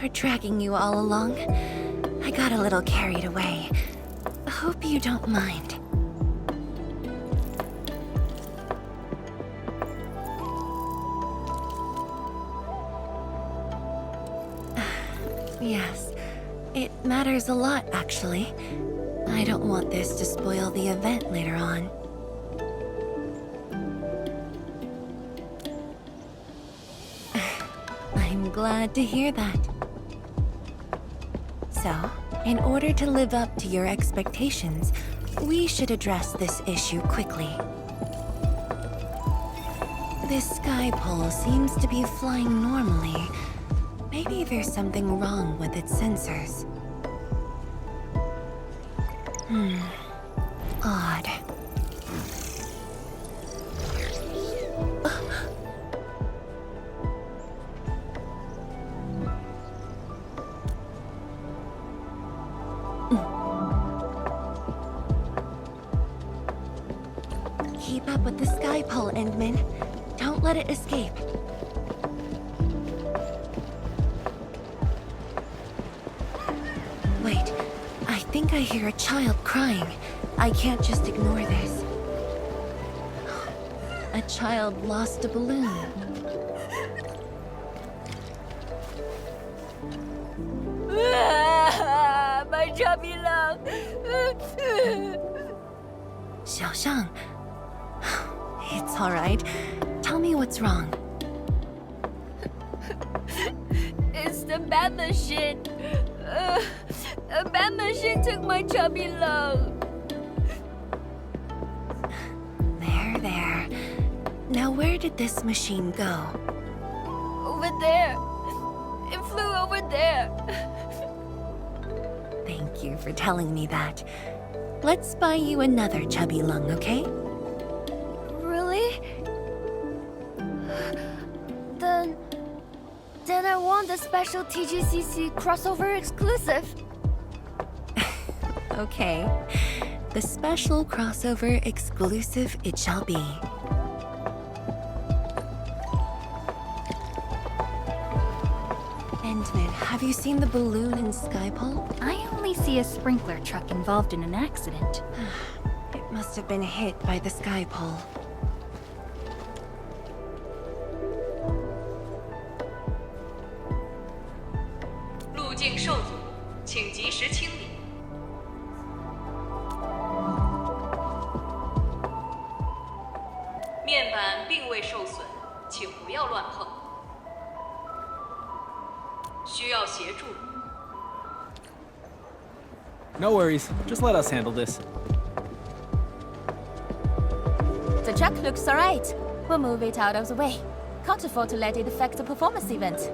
for dragging you all along. I got a little carried away. Hope you don't mind. Yes, it matters a lot, actually. I don't want this to spoil the event later on. I'm glad to hear that. So, in order to live up to your expectations, we should address this issue quickly. This sky pole seems to be flying normally. Maybe there's something wrong with its sensors. Odd. Keep up with the sky pole, Endman. Don't let it escape. Wait, I think I hear a child crying. I can't just ignore this. A child lost a balloon. My chubby love. Xiaoxiang. It's all right. Tell me what's wrong. It's the bad machine. A bad machine took my chubby love. There. Now where did this machine go? Over there. It flew over there. Thank you for telling me that. Let's buy you another chubby lung, okay? Really? Then I want the special TGCC crossover exclusive. Okay. The special crossover exclusive it shall be. Endman, have you seen the balloon in Skypole? I only see a sprinkler truck involved in an accident. It must have been hit by the Skypole. No worries, just let us handle this. The truck looks alright. We'll move it out of the way. Can't afford to let it affect the performance event.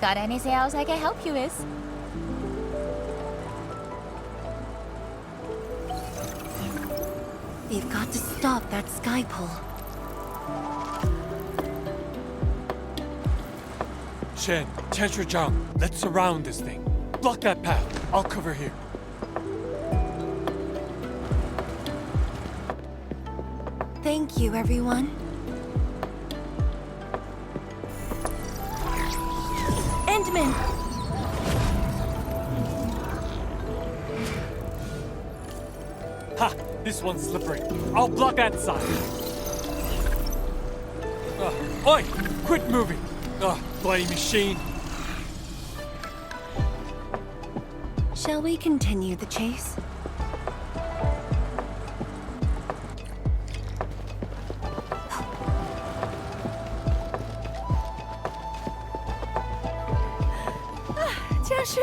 Got anything else I can help you with? We've got to stop that Skypole. Shen, Zhang, let's surround this thing. Block that path. I'll cover here. Thank you, everyone. Endman! Ha! This one's slippery. I'll block that side. Oi! Quit moving! Bloody machine! Shall we continue the chase?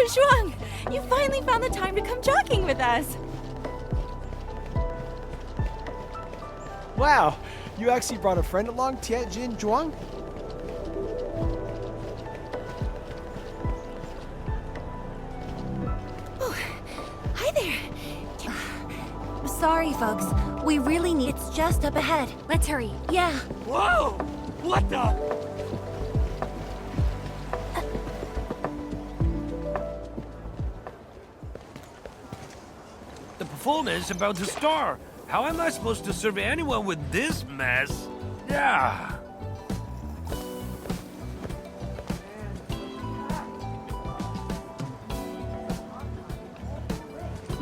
Shuang, you finally found the time to come jogging with us. Wow, you actually brought a friend along, Tianjin Zhuang? Oh, hi there. Sorry, folks. We really need... It's just up ahead. Let's hurry. Yeah. Whoa! What the? The performance is about to start. How am I supposed to serve anyone with this mess? Yeah.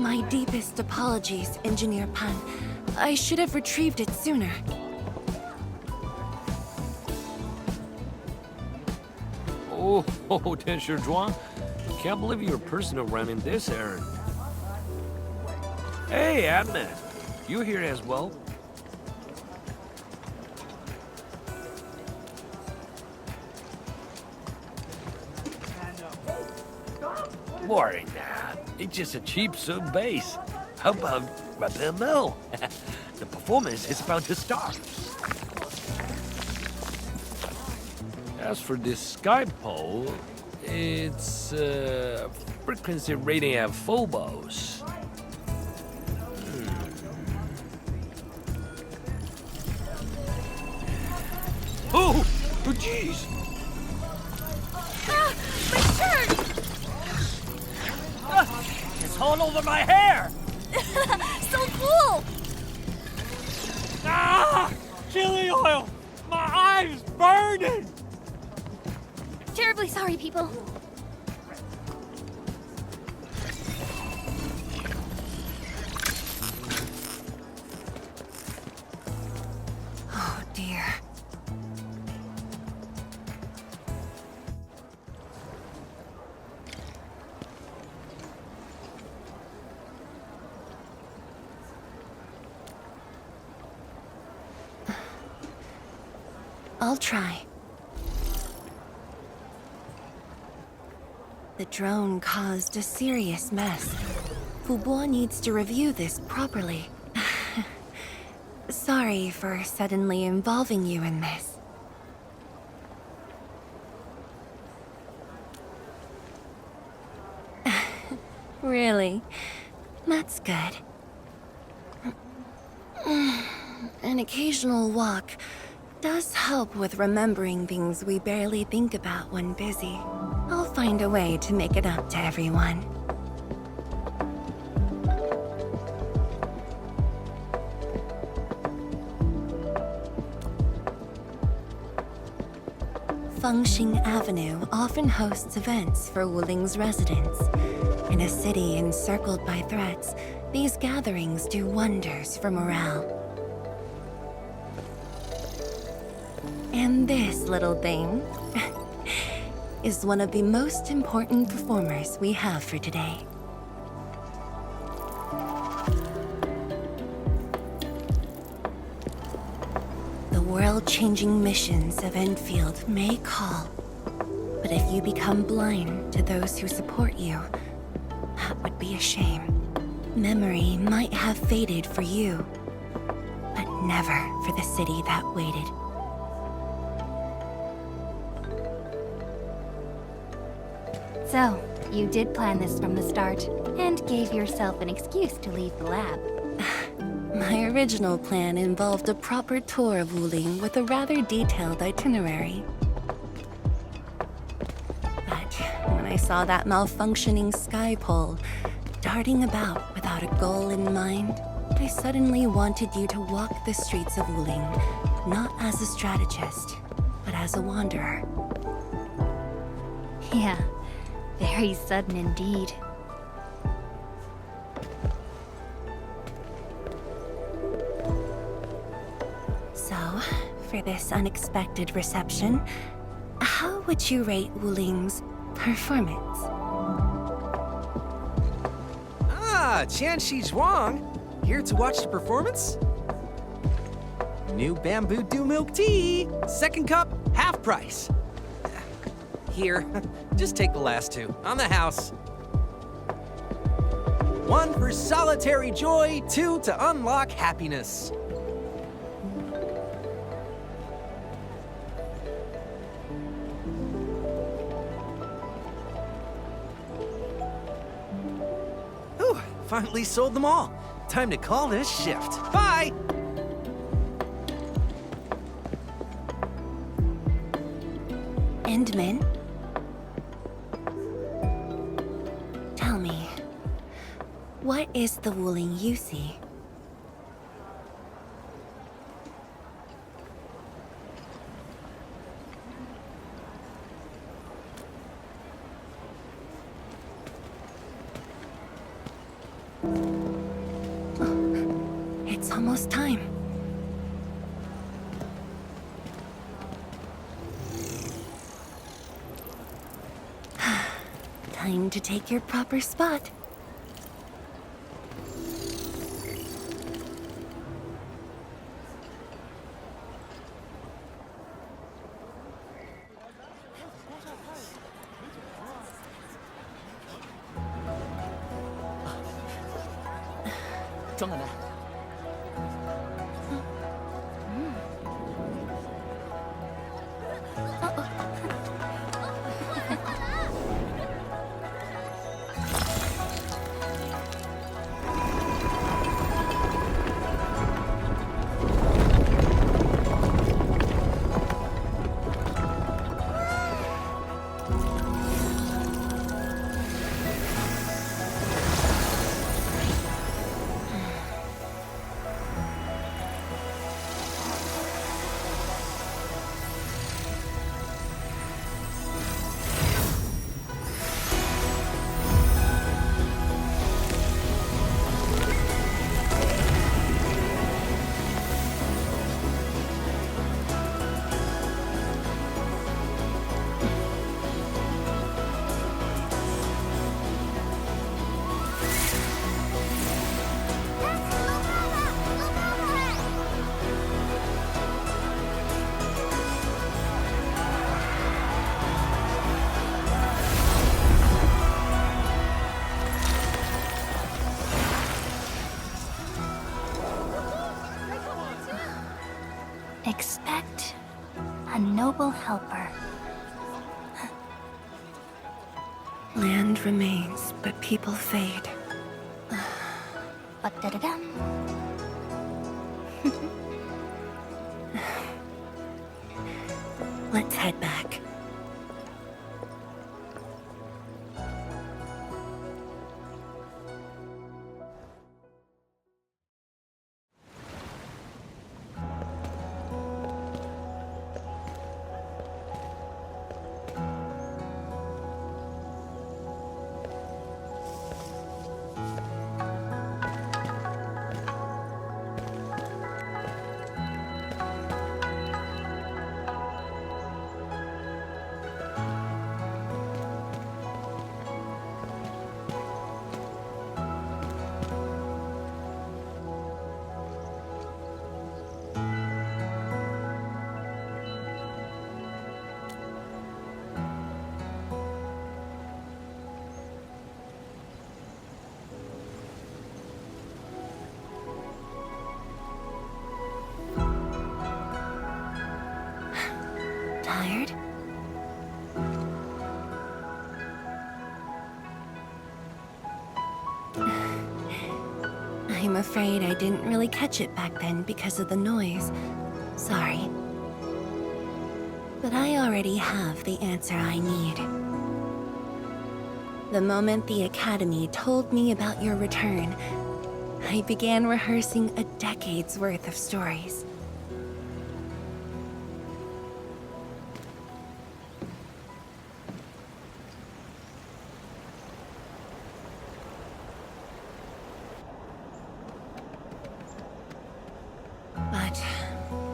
My deepest apologies, Engineer Pan. I should have retrieved it sooner. Oh, Tensher Zhuang. Can't believe you're personal running this errand. Hey, Adnan. You here as well? Worry not. It's just a cheap soup base. How about redbubble? The performance is about to start. As for this sky pole, it's frequency rating at phobos. Oh, jeez! My shirt! It's all over my hair! So cool! Ah! Chili oil! My eye's burning! Terribly sorry, people. Oh dear. I'll try. The drone caused a serious mess. Fubo needs to review this properly. Sorry for suddenly involving you in this. Really? That's good. An occasional walk does help with remembering things we barely think about when busy. I'll find a way to make it up to everyone. Fengxing Avenue often hosts events for Wuling's residents. In a city encircled by threats, these gatherings do wonders for morale. And this little thing is one of the most important performers we have for today. The world-changing missions of Endfield may call, but if you become blind to those who support you, that would be a shame. Memory might have faded for you, but never for the city that waited. So, you did plan this from the start, and gave yourself an excuse to leave the lab. My original plan involved a proper tour of Wuling with a rather detailed itinerary. But when I saw that malfunctioning sky pole, darting about without a goal in mind, I suddenly wanted you to walk the streets of Wuling, not as a strategist, but as a wanderer. Yeah, very sudden indeed. So, for this unexpected reception, how would you rate Wuling's performance? Ah, Qianxi Zhuang. Here to watch the performance? New bamboo dew milk tea. Second cup, half price. Here, just take the last two. On the house. One for solitary joy, two to unlock happiness. Whew, finally sold them all. Time to call this shift. Bye! Endman? Tell me, what is the Wuling you see? It's almost time. Time to take your proper spot. Expect a noble helper. Land remains, but people fade. But da-da-dum. Let's head back. Tired? I'm afraid I didn't really catch it back then because of the noise. Sorry. But I already have the answer I need. The moment the Academy told me about your return, I began rehearsing a decade's worth of stories. But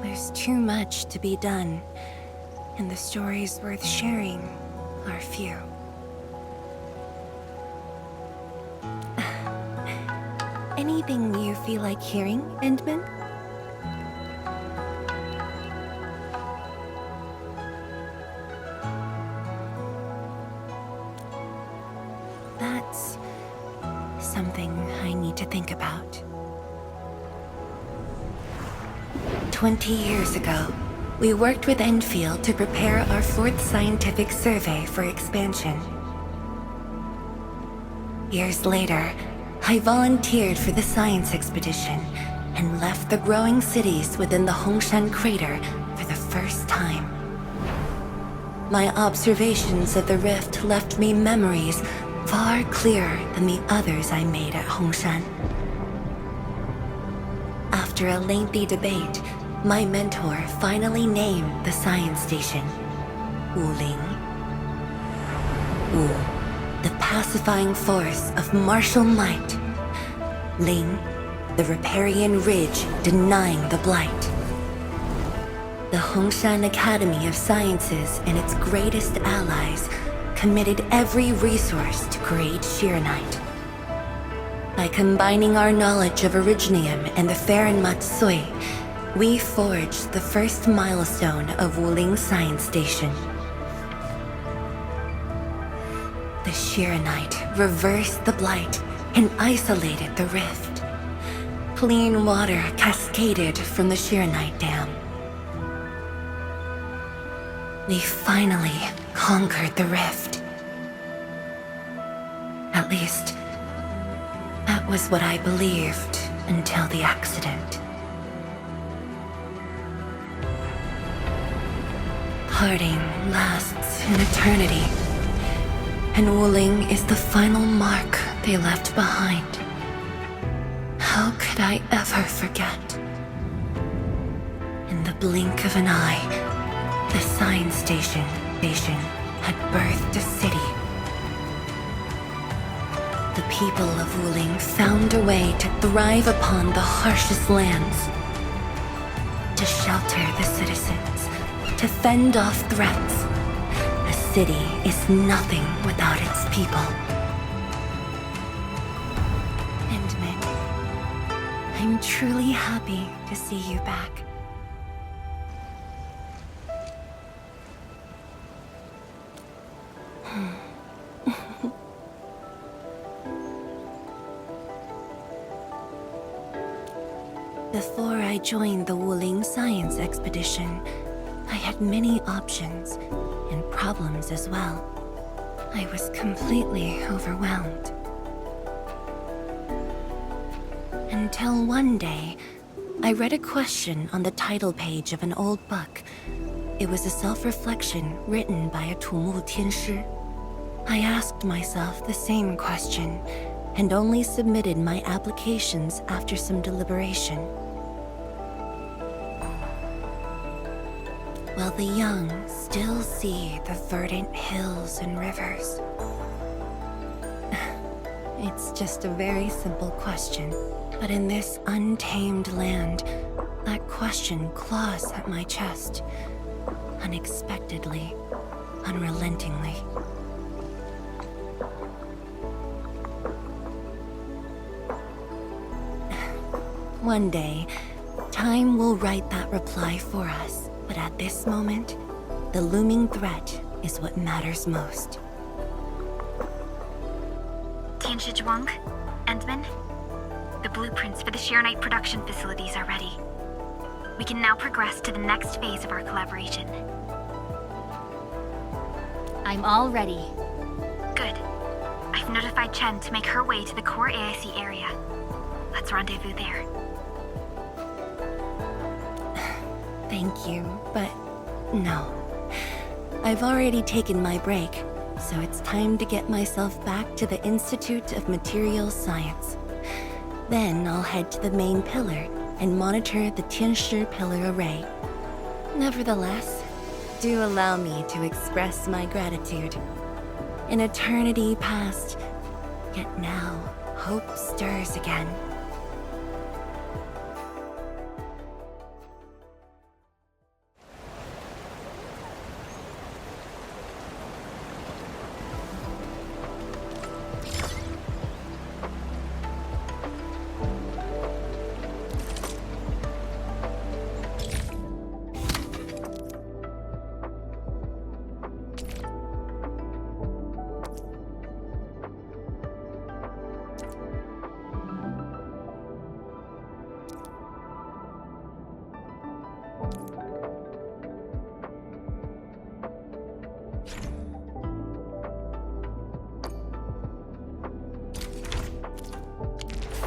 there's too much to be done, and the stories worth sharing are few. Anything you feel like hearing, Endman? That's something I need to think about. 20 years ago, we worked with Endfield to prepare our 4th scientific survey for expansion. Years later, I volunteered for the science expedition and left the growing cities within the Hongshan crater for the first time. My observations of the rift left me memories far clearer than the others I made at Hongshan. After a lengthy debate, my mentor finally named the science station Wuling. Wu, the pacifying force of martial might, Ling, the riparian ridge denying the blight. The Hongshan Academy of Sciences and its greatest allies committed every resource to create Shiranite. By combining our knowledge of Originium and the Farron Matsui, we forged the first milestone of Wuling Science Station. The Shiranite reversed the blight and isolated the rift. Clean water cascaded from the Shiranite Dam. We finally conquered the rift. At least, that was what I believed until the accident. Parting lasts an eternity, and Wuling is the final mark they left behind. How could I ever forget? In the blink of an eye, the science station had birthed a city. The people of Wuling found a way to thrive upon the harshest lands, to shelter the citizens, to fend off threats. A city is nothing without its people. Endman, I'm truly happy to see you back. Before I joined the Wuling Science Expedition, I had many options and problems as well. I was completely overwhelmed. Until one day, I read a question on the title page of an old book. It was a self-reflection written by a Tumu Tianshi. I asked myself the same question, and only submitted my applications after some deliberation. While the young still see the verdant hills and rivers. It's just a very simple question, but in this untamed land, that question claws at my chest, unexpectedly, unrelentingly. One day, time will write that reply for us. But at this moment, the looming threat is what matters most. Tianshi Zhuang, Endman, the blueprints for the Shiranite production facilities are ready. We can now progress to the next phase of our collaboration. I'm all ready. Good. I've notified Chen to make her way to the core AIC area. Let's rendezvous there. Thank you, but no. I've already taken my break, so it's time to get myself back to the Institute of Materials Science. Then I'll head to the main pillar and monitor the Tianshi pillar array. Nevertheless, do allow me to express my gratitude. An eternity passed, yet now hope stirs again.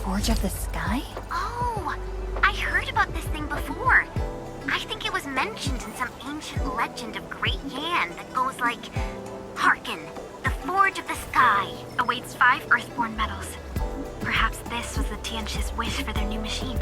Forge of the Sky? Oh, I heard about this thing before. I think it was mentioned in some ancient legend of Great Yan that goes like, "Hearken, the Forge of the Sky awaits 5 Earthborn metals." Perhaps this was the Tianshi's wish for their new machine.